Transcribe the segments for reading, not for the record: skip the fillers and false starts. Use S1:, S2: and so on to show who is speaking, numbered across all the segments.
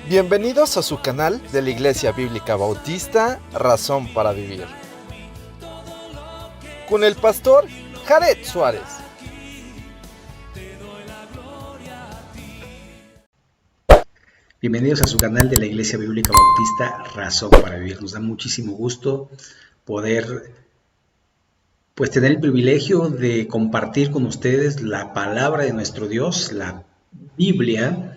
S1: Bienvenidos a su canal de la Iglesia Bíblica Bautista, Razón para Vivir, con el pastor Jared Suárez.
S2: Bienvenidos a su canal de la Iglesia Bíblica Bautista, Razón para Vivir. Nos da muchísimo gusto poder tener el privilegio de compartir con ustedes la palabra de nuestro Dios, la Biblia.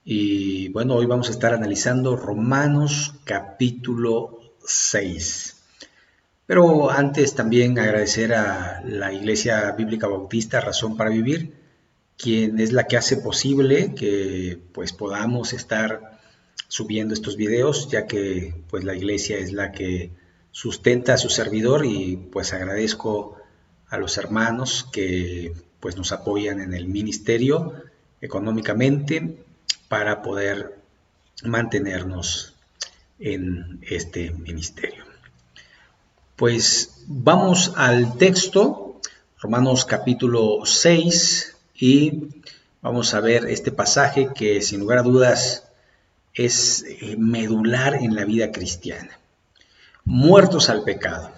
S2: Y hoy vamos a estar analizando Romanos capítulo 6. Pero antes también agradecer a la Iglesia Bíblica Bautista, Razón para Vivir, quien es la que hace posible que podamos estar subiendo estos videos, ya que la iglesia es la que sustenta a su servidor, y agradezco a los hermanos que nos apoyan en el ministerio económicamente para poder mantenernos en este ministerio. Vamos al texto, Romanos capítulo 6, y vamos a ver este pasaje que sin lugar a dudas es medular en la vida cristiana. Muertos al pecado.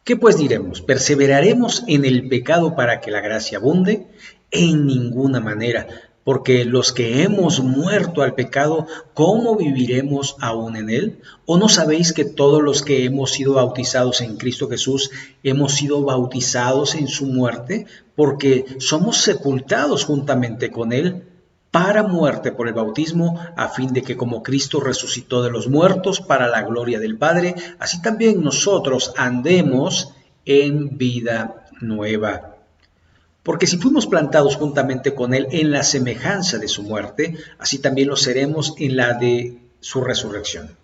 S2: ¿Qué pues diremos? ¿Perseveraremos en el pecado para que la gracia abunde? En ninguna manera. Porque los que hemos muerto al pecado, ¿cómo viviremos aún en él? ¿O no sabéis que todos los que hemos sido bautizados en Cristo Jesús, hemos sido bautizados en su muerte? Porque somos sepultados juntamente con él para muerte por el bautismo, a fin de que como Cristo resucitó de los muertos para la gloria del Padre, así también nosotros andemos en vida nueva. Porque si fuimos plantados juntamente con él en la semejanza de su muerte, así también lo seremos en la de su resurrección.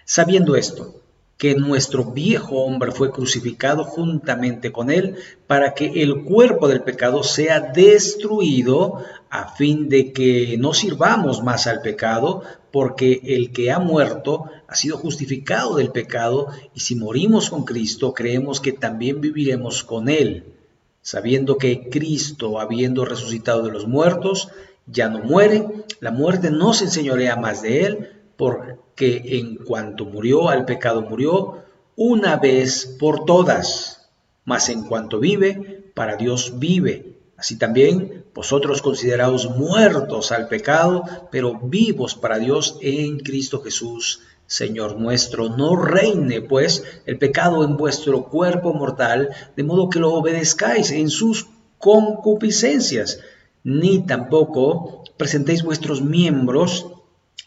S2: Sabiendo esto, que nuestro viejo hombre fue crucificado juntamente con él, para que el cuerpo del pecado sea destruido, a fin de que no sirvamos más al pecado, porque el que ha muerto ha sido justificado del pecado, y si morimos con Cristo, creemos que también viviremos con él, sabiendo que Cristo, habiendo resucitado de los muertos, ya no muere, la muerte no se enseñorea más de él, porque en cuanto murió al pecado murió una vez por todas, mas en cuanto vive, para Dios vive. Así también vosotros consideraos muertos al pecado, pero vivos para Dios en Cristo Jesús, Señor nuestro. No reine pues el pecado en vuestro cuerpo mortal, de modo que lo obedezcáis en sus concupiscencias, ni tampoco presentéis vuestros miembros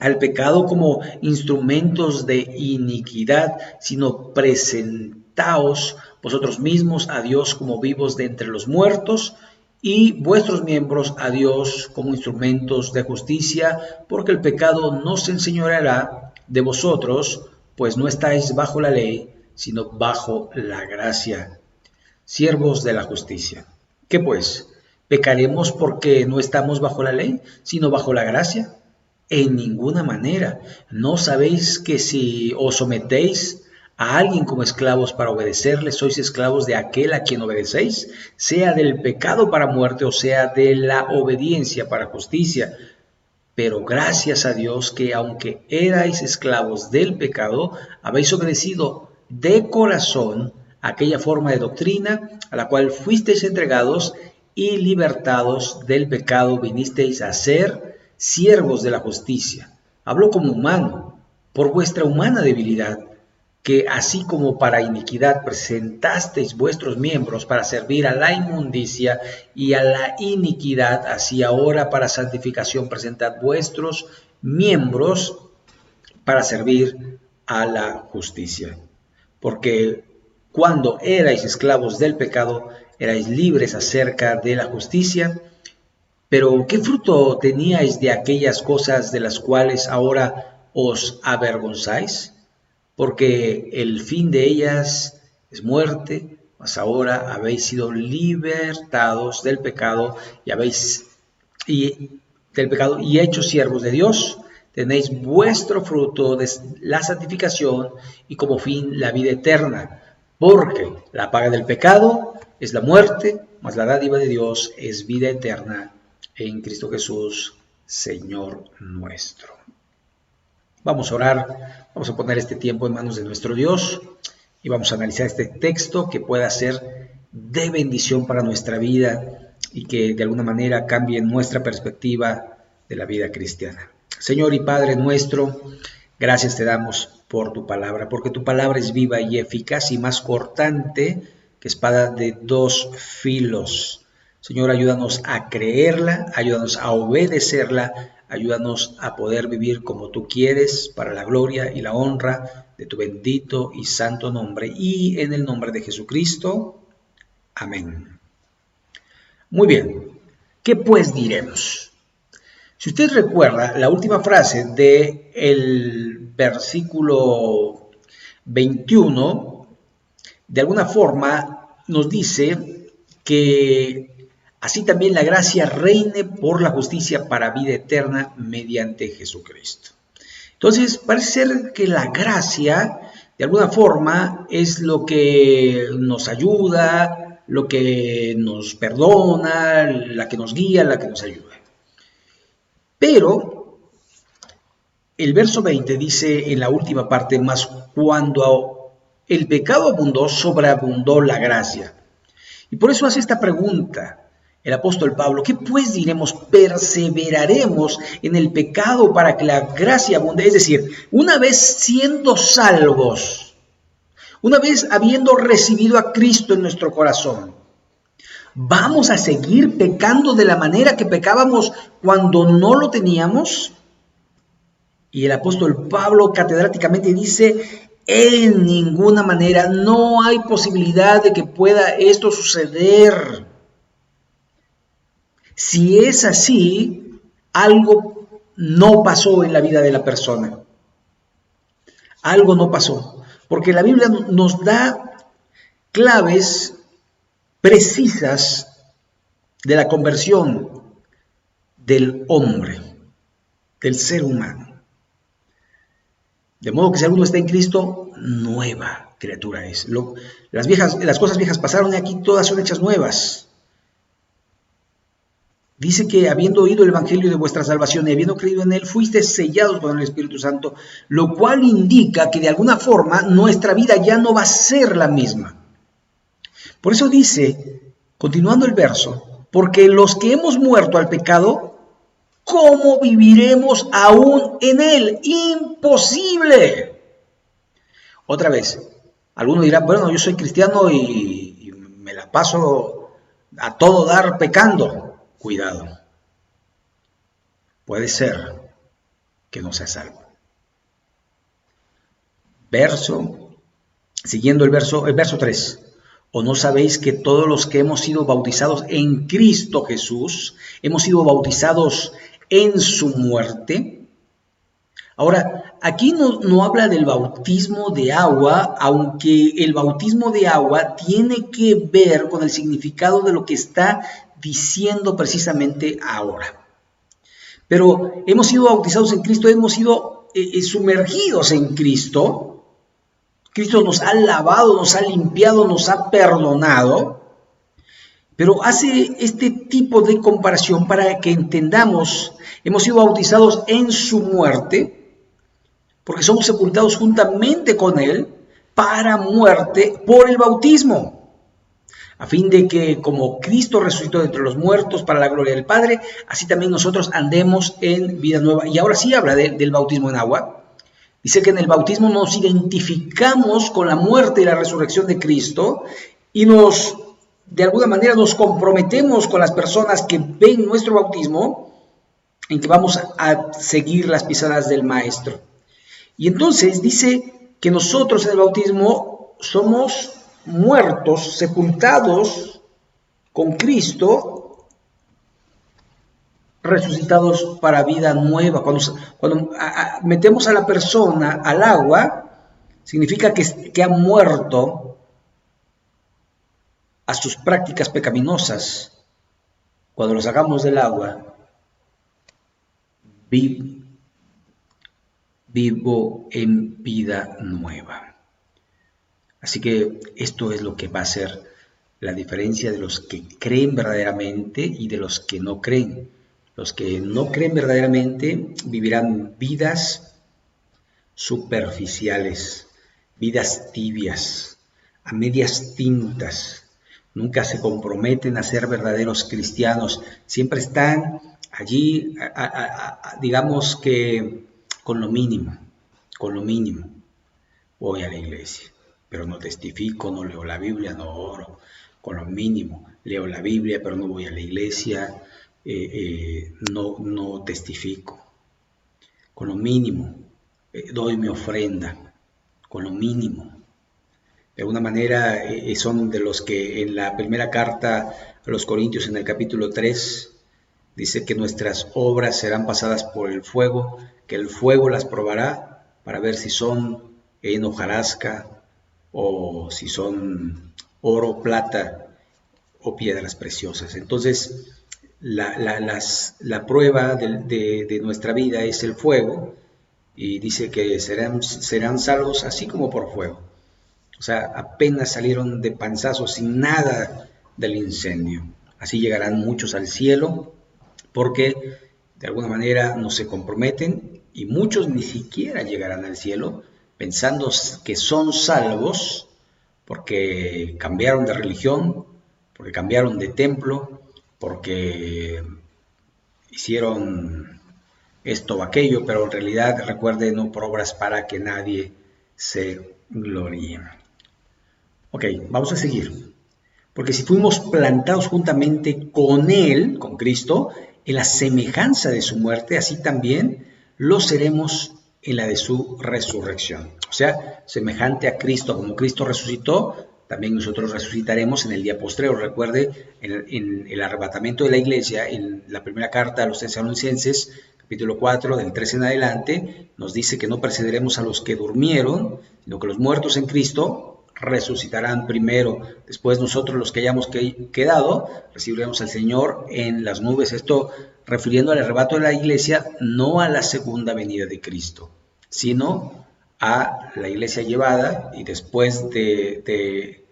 S2: al pecado como instrumentos de iniquidad, sino presentaos vosotros mismos a Dios como vivos de entre los muertos, y vuestros miembros a Dios como instrumentos de justicia, porque el pecado no se enseñoreará de vosotros, pues no estáis bajo la ley, sino bajo la gracia, siervos de la justicia. ¿Qué pues? ¿Pecaremos porque no estamos bajo la ley, sino bajo la gracia? En ninguna manera. ¿No sabéis que si os sometéis a alguien como esclavos para obedecerle, sois esclavos de aquel a quien obedecéis, sea del pecado para muerte o sea de la obediencia para justicia? Pero gracias a Dios que aunque erais esclavos del pecado, habéis obedecido de corazón aquella forma de doctrina a la cual fuisteis entregados, y libertados del pecado vinisteis a ser siervos de la justicia. Hablo como humano, por vuestra humana debilidad, que así como para iniquidad presentasteis vuestros miembros para servir a la inmundicia y a la iniquidad, así ahora para santificación presentad vuestros miembros para servir a la justicia. Porque cuando erais esclavos del pecado, erais libres acerca de la justicia. Pero ¿qué fruto teníais de aquellas cosas de las cuales ahora os avergonzáis? Porque el fin de ellas es muerte, mas ahora habéis sido libertados del pecado y hechos siervos de Dios. Tenéis vuestro fruto de la santificación y como fin la vida eterna, porque la paga del pecado es la muerte, mas la dádiva de Dios es vida eterna en Cristo Jesús, Señor nuestro. Vamos a orar, vamos a poner este tiempo en manos de nuestro Dios y vamos a analizar este texto que pueda ser de bendición para nuestra vida y que de alguna manera cambie nuestra perspectiva de la vida cristiana. Señor y Padre nuestro, gracias te damos por tu palabra, porque tu palabra es viva y eficaz y más cortante que espada de dos filos. Señor, ayúdanos a creerla, ayúdanos a obedecerla, ayúdanos a poder vivir como tú quieres, para la gloria y la honra de tu bendito y santo nombre. Y en el nombre de Jesucristo, amén. Muy bien, ¿qué pues diremos? Si usted recuerda la última frase del versículo 21, de alguna forma nos dice que así también la gracia reine por la justicia para vida eterna mediante Jesucristo. Entonces, parece ser que la gracia, de alguna forma, es lo que nos ayuda, lo que nos perdona, la que nos guía, la que nos ayuda. Pero el verso 20 dice en la última parte, más cuando el pecado abundó, sobreabundó la gracia. Y por eso hace esta pregunta el apóstol Pablo: ¿qué pues diremos? ¿Perseveraremos en el pecado para que la gracia abunde? Es decir, una vez siendo salvos, una vez habiendo recibido a Cristo en nuestro corazón, ¿vamos a seguir pecando de la manera que pecábamos cuando no lo teníamos? Y el apóstol Pablo catedráticamente dice: en ninguna manera, no hay posibilidad de que pueda esto suceder. Si es así, algo no pasó en la vida de la persona. Algo no pasó, porque la Biblia nos da claves precisas de la conversión del hombre, del ser humano. De modo que si alguno está en Cristo, nueva criatura es. Las cosas viejas pasaron y aquí todas son hechas nuevas. Dice que habiendo oído el evangelio de vuestra salvación y habiendo creído en él, fuisteis sellados con el Espíritu Santo, lo cual indica que de alguna forma nuestra vida ya no va a ser la misma. Por eso dice, continuando el verso, porque los que hemos muerto al pecado, ¿cómo viviremos aún en él? ¡Imposible! Otra vez, alguno dirá, bueno, yo soy cristiano y me la paso a todo dar pecando. Cuidado, puede ser que no sea salvo. Siguiendo el verso 3. ¿O no sabéis que todos los que hemos sido bautizados en Cristo Jesús, hemos sido bautizados en su muerte? Ahora, aquí no habla del bautismo de agua, aunque el bautismo de agua tiene que ver con el significado de lo que está diciendo precisamente ahora. Pero hemos sido bautizados en Cristo, hemos sido sumergidos en Cristo. Cristo nos ha lavado, nos ha limpiado, nos ha perdonado. Pero hace este tipo de comparación para que entendamos, hemos sido bautizados en su muerte, porque somos sepultados juntamente con él para muerte por el bautismo, a fin de que como Cristo resucitó de entre los muertos para la gloria del Padre, así también nosotros andemos en vida nueva. Y ahora sí habla del bautismo en agua. Dice que en el bautismo nos identificamos con la muerte y la resurrección de Cristo y de alguna manera nos comprometemos con las personas que ven nuestro bautismo en que vamos a seguir las pisadas del Maestro. Y entonces dice que nosotros en el bautismo somos muertos, sepultados con Cristo, resucitados para vida nueva. Cuando metemos a la persona al agua, significa que ha muerto a sus prácticas pecaminosas. Cuando lo sacamos del agua, vivo en vida nueva. Así que esto es lo que va a ser la diferencia de los que creen verdaderamente y de los que no creen. Los que no creen verdaderamente vivirán vidas superficiales, vidas tibias, a medias tintas. Nunca se comprometen a ser verdaderos cristianos. Siempre están allí, digamos que con lo mínimo, con lo mínimo. Voy a la iglesia, pero no testifico, no leo la Biblia, no oro, con lo mínimo. Leo la Biblia, pero no voy a la iglesia, no testifico. Con lo mínimo, doy mi ofrenda, con lo mínimo. De alguna manera son de los que en la primera carta a los Corintios, en el capítulo 3, dice que nuestras obras serán pasadas por el fuego, que el fuego las probará para ver si son en hojarasca o si son oro, plata o piedras preciosas. Entonces, la prueba de nuestra vida es el fuego, y dice que serán salvos así como por fuego. O sea, apenas salieron de panzazo sin nada del incendio. Así llegarán muchos al cielo, porque de alguna manera no se comprometen, y muchos ni siquiera llegarán al cielo pensando que son salvos porque cambiaron de religión, porque cambiaron de templo, porque hicieron esto o aquello, pero en realidad, recuerden, no por obras para que nadie se gloríe. Ok, vamos a seguir. Porque si fuimos plantados juntamente con Él, con Cristo, en la semejanza de su muerte, así también lo seremos en la de su resurrección. O sea, semejante a Cristo, como Cristo resucitó, también nosotros resucitaremos en el día postrero. Recuerde, en el arrebatamiento de la iglesia, en la primera carta a los Tesalonicenses, capítulo 4, del 13 en adelante, nos dice que no precederemos a los que durmieron, sino que los muertos en Cristo resucitarán primero. Después nosotros, los que hayamos quedado, recibiremos al Señor en las nubes. Esto refiriendo al arrebato de la iglesia, no a la segunda venida de Cristo, sino a la iglesia llevada, y después de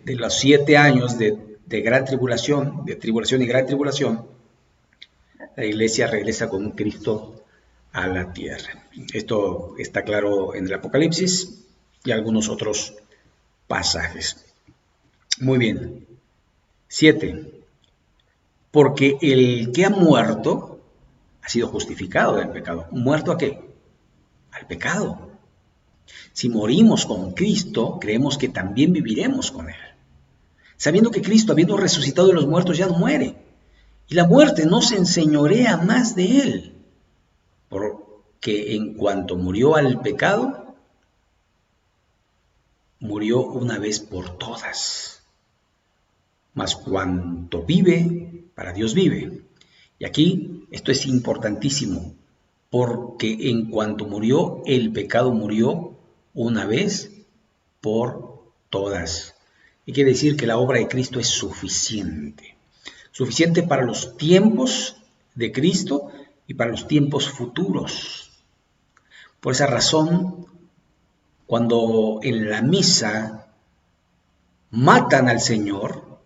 S2: los 7 años de gran tribulación, de tribulación y gran tribulación, la iglesia regresa con Cristo a la tierra. Esto está claro en el Apocalipsis y algunos otros pasajes. Muy bien. 7. Porque el que ha muerto ha sido justificado del pecado. ¿Muerto a qué? Al pecado. Si morimos con Cristo, creemos que también viviremos con Él. Sabiendo que Cristo, habiendo resucitado de los muertos, ya no muere. Y la muerte no se enseñorea más de Él. Porque en cuanto murió al pecado, murió una vez por todas. Mas cuanto vive, para Dios vive. Y aquí esto es importantísimo, porque en cuanto murió, el pecado murió una vez por todas. Y quiere decir que la obra de Cristo es suficiente. Suficiente para los tiempos de Cristo y para los tiempos futuros. Por esa razón, cuando en la misa matan al Señor,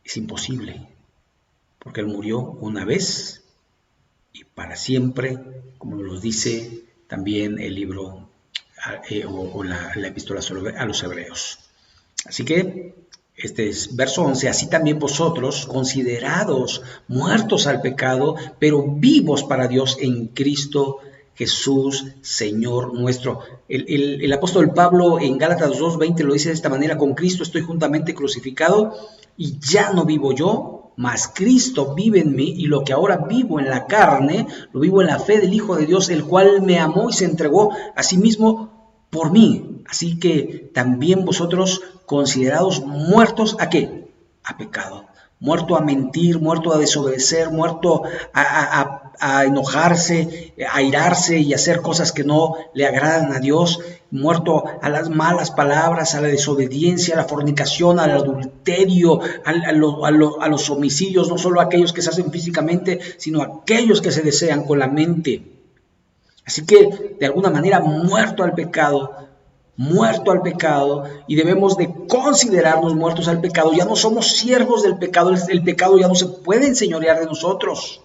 S2: es imposible, porque Él murió una vez y para siempre, como nos dice también el libro o la epístola a los Hebreos. Así que este es verso 11, así también vosotros, considerados muertos al pecado, pero vivos para Dios en Cristo Jesús, Señor nuestro. El apóstol Pablo en Gálatas 2:20 lo dice de esta manera: con Cristo estoy juntamente crucificado, y ya no vivo yo, mas Cristo vive en mí, y lo que ahora vivo en la carne, lo vivo en la fe del Hijo de Dios, el cual me amó y se entregó a sí mismo por mí. Así que también vosotros, considerados muertos, ¿a qué? A pecado. Muerto a mentir, muerto a desobedecer, muerto a enojarse, a airarse y hacer cosas que no le agradan a Dios, muerto a las malas palabras, a la desobediencia, a la fornicación, al adulterio, a los homicidios, no solo aquellos que se hacen físicamente, sino aquellos que se desean con la mente. Así que, de alguna manera, muerto al pecado, y debemos de considerarnos muertos al pecado. Ya no somos siervos del pecado, el pecado ya no se puede enseñorear de nosotros.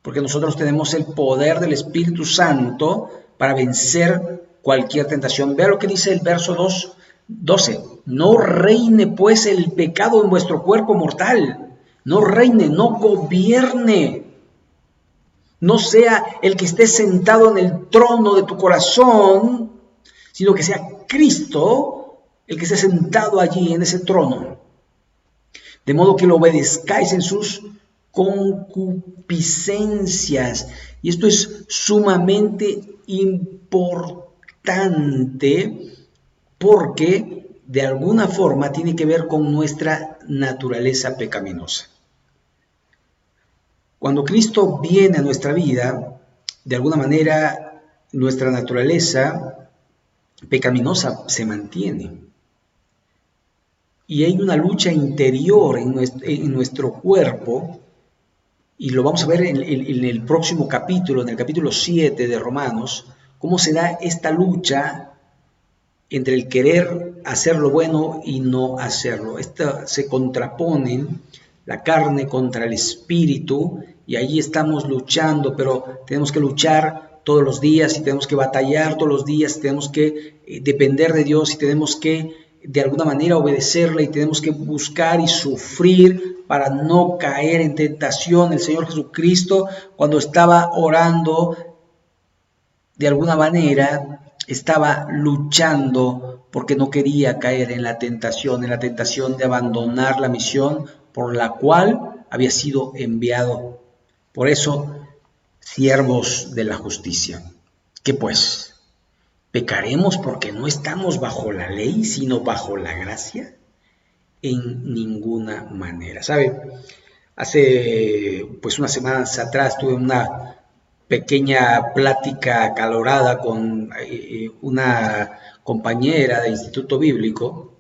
S2: porque nosotros tenemos el poder del Espíritu Santo para vencer cualquier tentación. Vea lo que dice el verso 12. No reine pues el pecado en vuestro cuerpo mortal. No reine, no gobierne. No sea el que esté sentado en el trono de tu corazón, sino que sea Cristo el que esté sentado allí en ese trono. De modo que lo obedezcáis en sus concupiscencias. Y esto es sumamente importante porque de alguna forma tiene que ver con nuestra naturaleza pecaminosa. Cuando Cristo viene a nuestra vida, de alguna manera nuestra naturaleza pecaminosa se mantiene. Y hay una lucha interior en nuestro cuerpo, y lo vamos a ver en el próximo capítulo, en el capítulo 7 de Romanos, cómo se da esta lucha entre el querer hacer lo bueno y no hacerlo. Se contraponen la carne contra el espíritu, y allí estamos luchando, pero tenemos que luchar todos los días, y tenemos que batallar todos los días, y tenemos que depender de Dios, y tenemos que de alguna manera obedecerle, y tenemos que buscar y sufrir para no caer en tentación. El Señor Jesucristo, cuando estaba orando, de alguna manera estaba luchando porque no quería caer en la tentación de abandonar la misión por la cual había sido enviado. Por eso, siervos de la justicia, ¿qué pues? ¿Pecaremos porque no estamos bajo la ley, sino bajo la gracia? En ninguna manera. ¿Sabe? Hace unas semanas atrás tuve una pequeña plática acalorada con una compañera de Instituto Bíblico,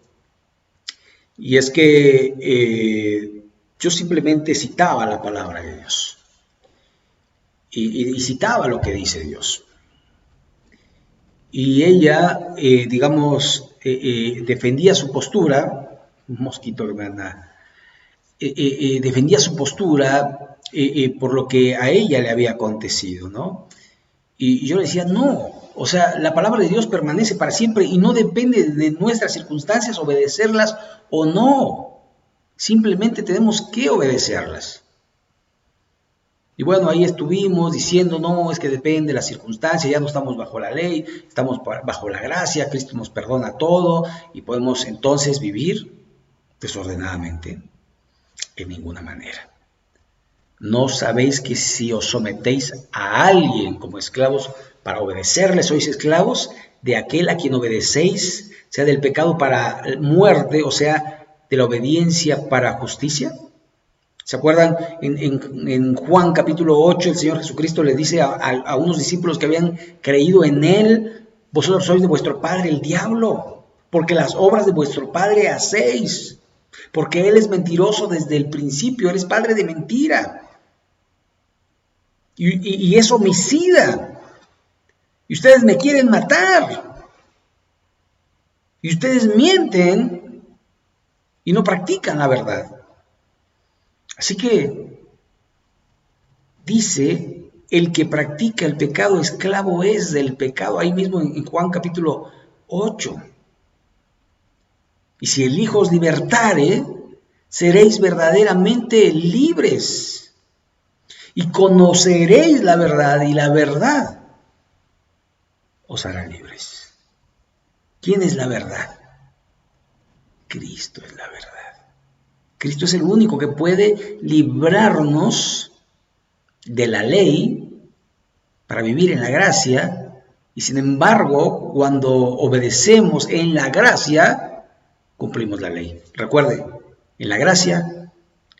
S2: y es que yo simplemente citaba la palabra de Dios y citaba lo que dice Dios. Y ella, defendía su postura, un mosquito que me anda, defendía su postura por lo que a ella le había acontecido, ¿no? Y yo le decía, no, o sea, la palabra de Dios permanece para siempre y no depende de nuestras circunstancias obedecerlas o no. Simplemente tenemos que obedecerlas. Y bueno, ahí estuvimos diciendo, no, es que depende de las circunstancias, ya no estamos bajo la ley, estamos bajo la gracia, Cristo nos perdona todo y podemos entonces vivir desordenadamente. En ninguna manera. ¿No sabéis que si os sometéis a alguien como esclavos para obedecerle, sois esclavos de aquel a quien obedecéis, sea del pecado para muerte, o sea, de la obediencia para justicia? ¿Se acuerdan? En Juan capítulo 8, el Señor Jesucristo le dice a unos discípulos que habían creído en Él, vosotros sois de vuestro padre el diablo, porque las obras de vuestro padre hacéis, porque Él es mentiroso desde el principio, Él es padre de mentira, y es homicida, y ustedes me quieren matar, y ustedes mienten y no practican la verdad. Así que dice, el que practica el pecado, esclavo es del pecado, ahí mismo en Juan capítulo 8. Y si el Hijo os libertare, seréis verdaderamente libres, y conoceréis la verdad, y la verdad os hará libres. ¿Quién es la verdad? Cristo es la verdad. Cristo es el único que puede librarnos de la ley para vivir en la gracia, y sin embargo, cuando obedecemos en la gracia, cumplimos la ley. Recuerde, en la gracia,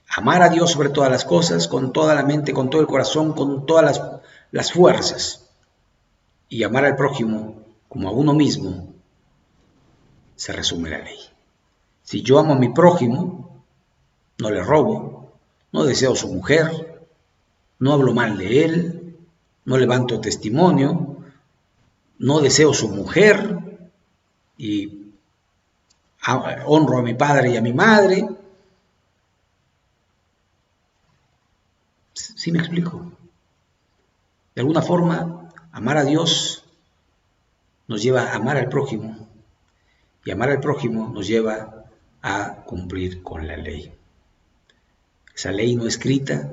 S2: amar a Dios sobre todas las cosas, con toda la mente, con todo el corazón, con todas las fuerzas, y amar al prójimo como a uno mismo, se resume la ley. Si yo amo a mi prójimo, no le robo, no deseo su mujer, no hablo mal de él, no levanto testimonio, no deseo su mujer y honro a mi padre y a mi madre. ¿Sí me explico? De alguna forma, amar a Dios nos lleva a amar al prójimo, y amar al prójimo nos lleva a cumplir con la ley. Esa ley no escrita,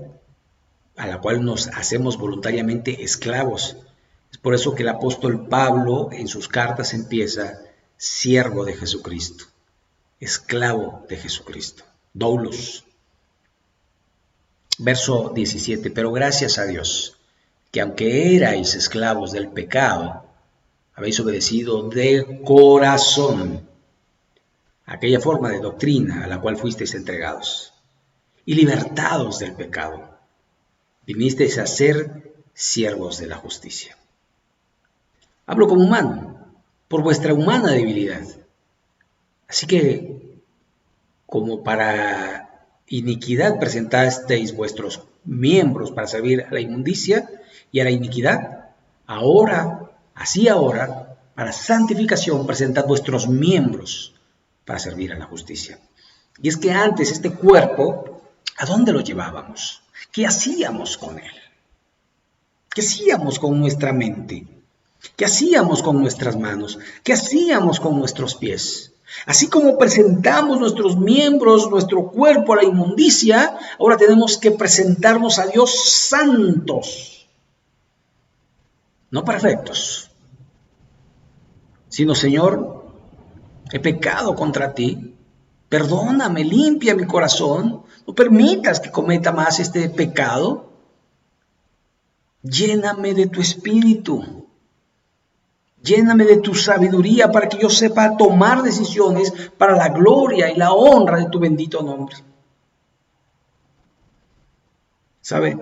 S2: a la cual nos hacemos voluntariamente esclavos. Es por eso que el apóstol Pablo en sus cartas empieza: siervo de Jesucristo, esclavo de Jesucristo, doulos. Verso 17, pero gracias a Dios, que aunque erais esclavos del pecado, habéis obedecido de corazón aquella forma de doctrina a la cual fuisteis entregados, y libertados del pecado, vinisteis a ser siervos de la justicia. Hablo como humano, por vuestra humana debilidad. Así que, como para iniquidad presentasteis vuestros miembros para servir a la inmundicia y a la iniquidad, ahora, para santificación presentad vuestros miembros para servir a la justicia. Y es que antes este cuerpo, ¿a dónde lo llevábamos? ¿Qué hacíamos con él? ¿Qué hacíamos con nuestra mente? ¿Qué hacíamos con nuestras manos? ¿Qué hacíamos con nuestros pies? Así como presentamos nuestros miembros, nuestro cuerpo a la inmundicia, ahora tenemos que presentarnos a Dios santos, no perfectos, sino: Señor, he pecado contra ti, perdóname, limpia mi corazón, no permitas que cometa más este pecado, lléname de tu espíritu. Lléname de tu sabiduría para que yo sepa tomar decisiones para la gloria y la honra de tu bendito nombre. ¿Sabe?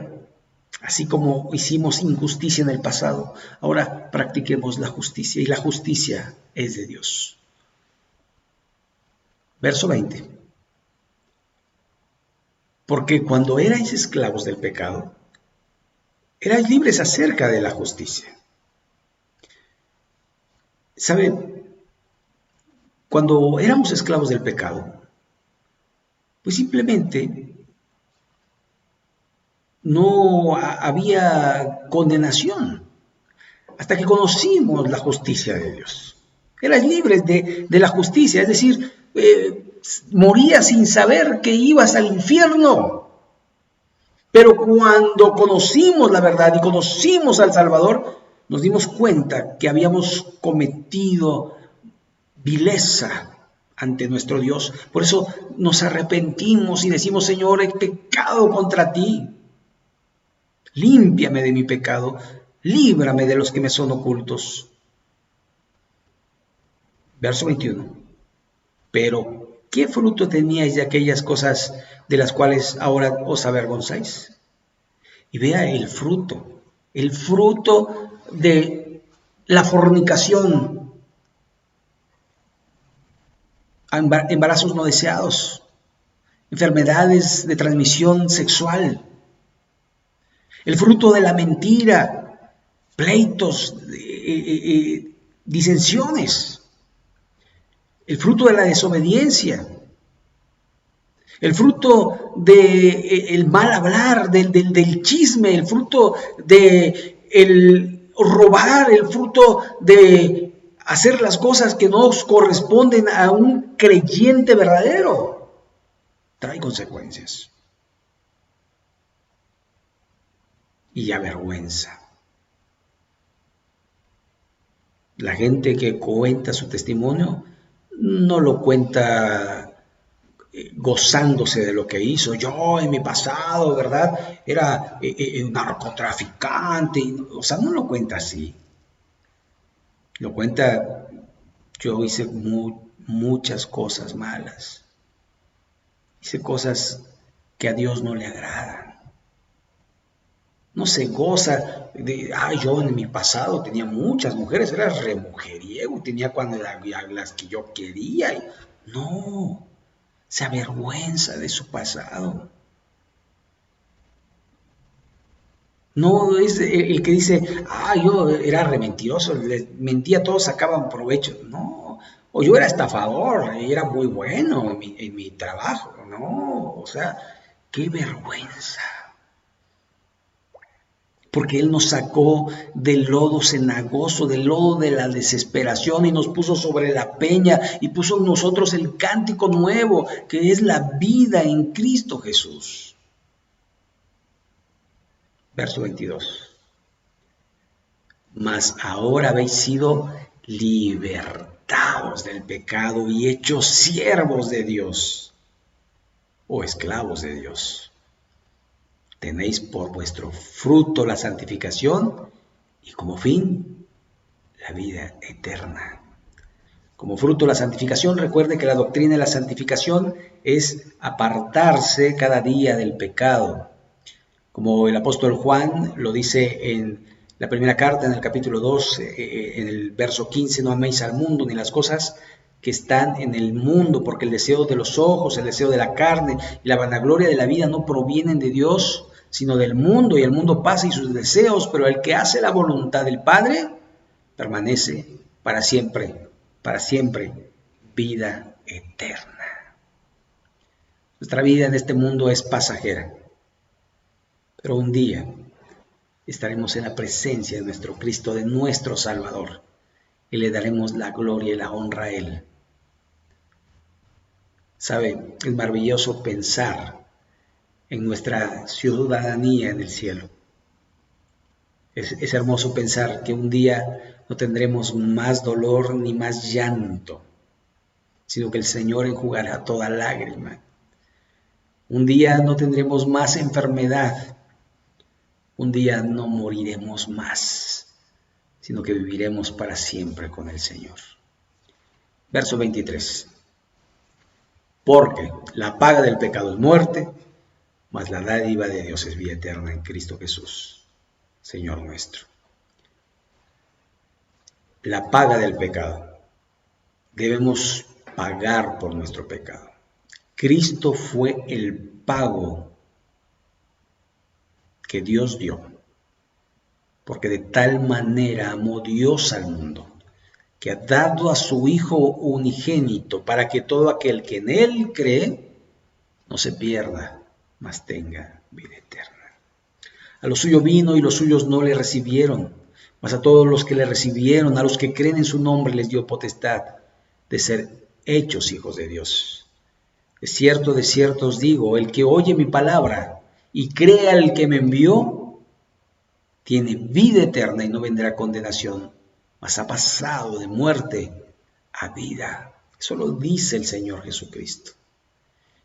S2: Así como hicimos injusticia en el pasado, ahora practiquemos la justicia, y la justicia es de Dios. Verso 20. Porque cuando erais esclavos del pecado, erais libres acerca de la justicia. ¿Sabe? Cuando éramos esclavos del pecado, pues simplemente no había condenación hasta que conocimos la justicia de Dios. Eras libres de la justicia, es decir, morías sin saber que ibas al infierno. Pero cuando conocimos la verdad y conocimos al Salvador, nos dimos cuenta que habíamos cometido vileza ante nuestro Dios. Por eso nos arrepentimos y decimos: Señor, he pecado contra ti. Límpiame de mi pecado, líbrame de los que me son ocultos. Verso 21. Pero, ¿qué fruto teníais de aquellas cosas de las cuales ahora os avergonzáis? Y vea el fruto de la fornicación, embarazos no deseados, enfermedades de transmisión sexual, el fruto de la mentira, pleitos, disensiones, el fruto de la desobediencia, el fruto del mal hablar, del chisme, el fruto del robar, el fruto de hacer las cosas que no corresponden a un creyente verdadero, trae consecuencias y avergüenza. La gente que cuenta su testimonio no lo cuenta gozándose de lo que hizo. Yo en mi pasado, ¿verdad? Era un narcotraficante. O sea, no lo cuenta así. Lo cuenta: yo hice muchas cosas malas. Hice cosas que a Dios no le agradan. No se goza de: yo en mi pasado tenía muchas mujeres, era remujeriego, tenía las que yo quería. No, se avergüenza de su pasado. No es el que dice: yo era re mentiroso, les mentía a todos, sacaban provecho. No, o yo era estafador, y era muy bueno en mi trabajo. No, o sea, qué vergüenza. porque Él nos sacó del lodo cenagoso, del lodo de la desesperación y nos puso sobre la peña y puso en nosotros el cántico nuevo, que es la vida en Cristo Jesús. Verso 22. Mas ahora habéis sido libertados del pecado y hechos siervos de Dios o esclavos de Dios. Tenéis por vuestro fruto la santificación y como fin la vida eterna. Como fruto la santificación, recuerde que la doctrina de la santificación es apartarse cada día del pecado. Como el apóstol Juan lo dice en la primera carta, en el capítulo 2, en el verso 15, no améis al mundo ni las cosas que están en el mundo, porque el deseo de los ojos, el deseo de la carne y la vanagloria de la vida no provienen de Dios, sino del mundo, y el mundo pasa y sus deseos, pero el que hace la voluntad del Padre permanece para siempre, vida eterna. Nuestra vida en este mundo es pasajera, pero un día estaremos en la presencia de nuestro Cristo, de nuestro Salvador, y le daremos la gloria y la honra a Él. ¿Sabe? Es maravilloso pensar en nuestra ciudadanía en el cielo. Es hermoso pensar que un día no tendremos más dolor ni más llanto, sino que el Señor enjugará toda lágrima. Un día no tendremos más enfermedad, un día no moriremos más, sino que viviremos para siempre con el Señor. Verso 23. Porque la paga del pecado es muerte, mas la dádiva de Dios es vida eterna en Cristo Jesús, Señor nuestro. La paga del pecado. Debemos pagar por nuestro pecado. Cristo fue el pago que Dios dio, porque de tal manera amó Dios al mundo, que ha dado a su Hijo unigénito, para que todo aquel que en Él cree no se pierda, mas tenga vida eterna. A los suyos vino y los suyos no le recibieron, mas a todos los que le recibieron, a los que creen en su nombre, les dio potestad de ser hechos hijos de Dios. De cierto os digo, el que oye mi palabra y crea al que me envió, tiene vida eterna y no vendrá a condenación, mas ha pasado de muerte a vida. Eso lo dice el Señor Jesucristo.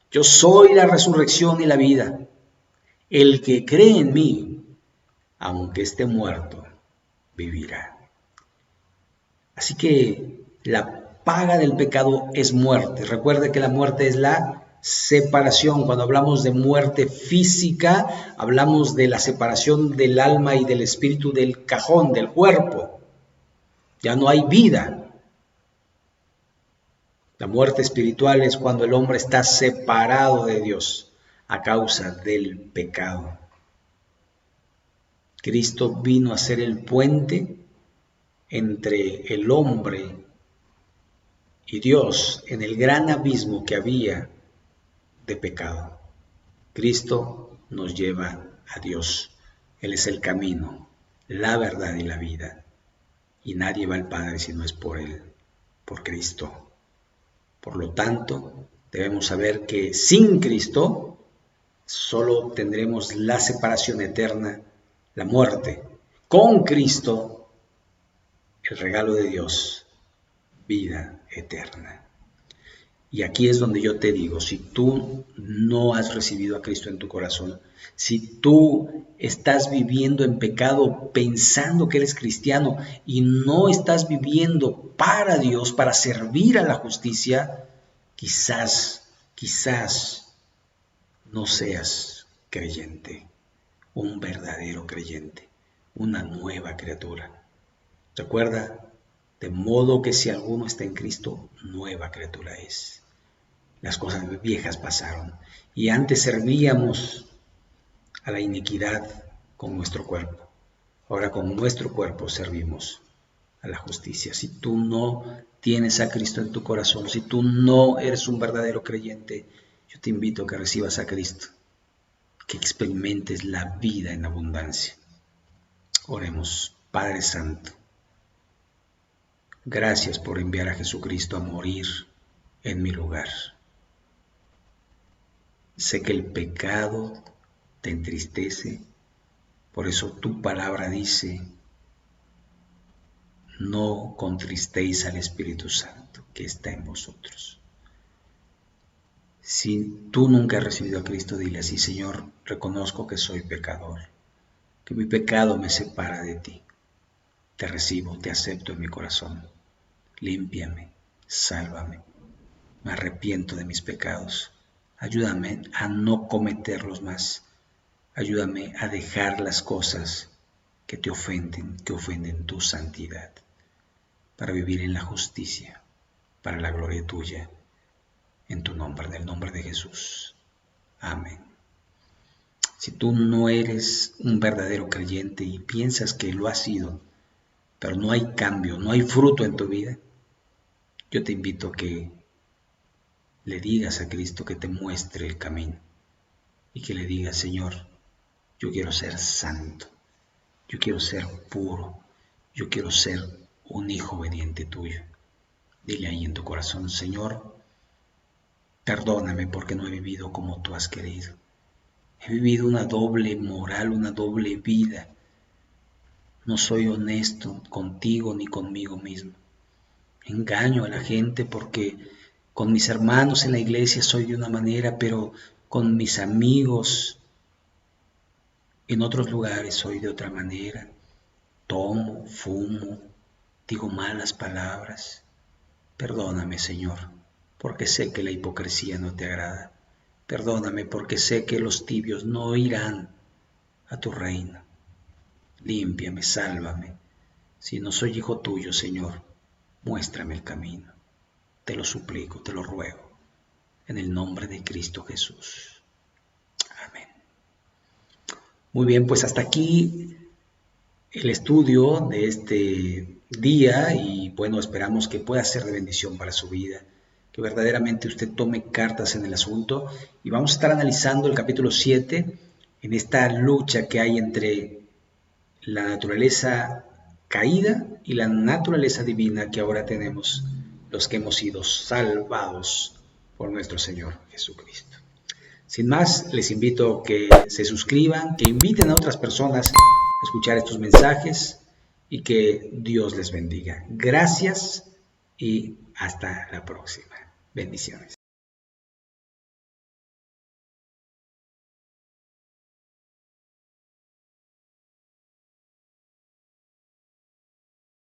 S2: Yo soy la resurrección y la vida. El que cree en mí, aunque esté muerto, vivirá. Así que la paga del pecado es muerte. Recuerde que la muerte es la separación. Cuando hablamos de muerte física, hablamos de la separación del alma y del espíritu del cajón, del cuerpo. Ya no hay vida. La muerte espiritual es cuando el hombre está separado de Dios a causa del pecado. Cristo vino a ser el puente entre el hombre y Dios en el gran abismo que había de pecado. Cristo nos lleva a Dios. Él es el camino, la verdad y la vida. Y nadie va al Padre si no es por Él, por Cristo. Por lo tanto, debemos saber que sin Cristo solo tendremos la separación eterna, la muerte. Con Cristo, el regalo de Dios, vida eterna. Y aquí es donde yo te digo, si tú no has recibido a Cristo en tu corazón, si tú estás viviendo en pecado pensando que eres cristiano y no estás viviendo para Dios, para servir a la justicia, quizás no seas creyente, un verdadero creyente, una nueva criatura. Recuerda, de modo que si alguno está en Cristo, nueva criatura es. Las cosas viejas pasaron y antes servíamos a la iniquidad con nuestro cuerpo. Ahora con nuestro cuerpo servimos a la justicia. Si tú no tienes a Cristo en tu corazón, si tú no eres un verdadero creyente, yo te invito a que recibas a Cristo, que experimentes la vida en abundancia. Oremos. Padre Santo, gracias por enviar a Jesucristo a morir en mi lugar. Sé que el pecado te entristece, por eso tu palabra dice: no contristéis al Espíritu Santo que está en vosotros. Si tú nunca has recibido a Cristo, dile así: Señor, reconozco que soy pecador, que mi pecado me separa de ti. Te recibo, te acepto en mi corazón. Límpiame, sálvame. Me arrepiento de mis pecados. Ayúdame a no cometerlos más. Ayúdame a dejar las cosas que te ofenden, que ofenden tu santidad, para vivir en la justicia, para la gloria tuya, en tu nombre, en el nombre de Jesús. Amén. Si tú no eres un verdadero creyente y piensas que lo has sido, pero no hay cambio, no hay fruto en tu vida, yo te invito a que le digas a Cristo que te muestre el camino y que le digas: Señor, yo quiero ser santo, yo quiero ser puro, yo quiero ser un hijo obediente tuyo. Dile ahí en tu corazón: Señor, perdóname porque no he vivido como tú has querido. He vivido una doble moral, una doble vida. No soy honesto contigo ni conmigo mismo. Engaño a la gente porque con mis hermanos en la iglesia soy de una manera, pero con mis amigos en otros lugares soy de otra manera. Tomo, fumo, digo malas palabras. Perdóname, Señor, porque sé que la hipocresía no te agrada. Perdóname porque sé que los tibios no irán a tu reino. Límpiame, sálvame. Si no soy hijo tuyo, Señor, muéstrame el camino. Te lo suplico, te lo ruego, en el nombre de Cristo Jesús. Amén. Muy bien, pues hasta aquí el estudio de este día y bueno, esperamos que pueda ser de bendición para su vida, que verdaderamente usted tome cartas en el asunto y vamos a estar analizando el capítulo 7 en esta lucha que hay entre la naturaleza caída y la naturaleza divina que ahora tenemos los que hemos sido salvados por nuestro Señor Jesucristo. Sin más, les invito a que se suscriban, que inviten a otras personas a escuchar estos mensajes y que Dios les bendiga. Gracias y hasta la próxima. Bendiciones.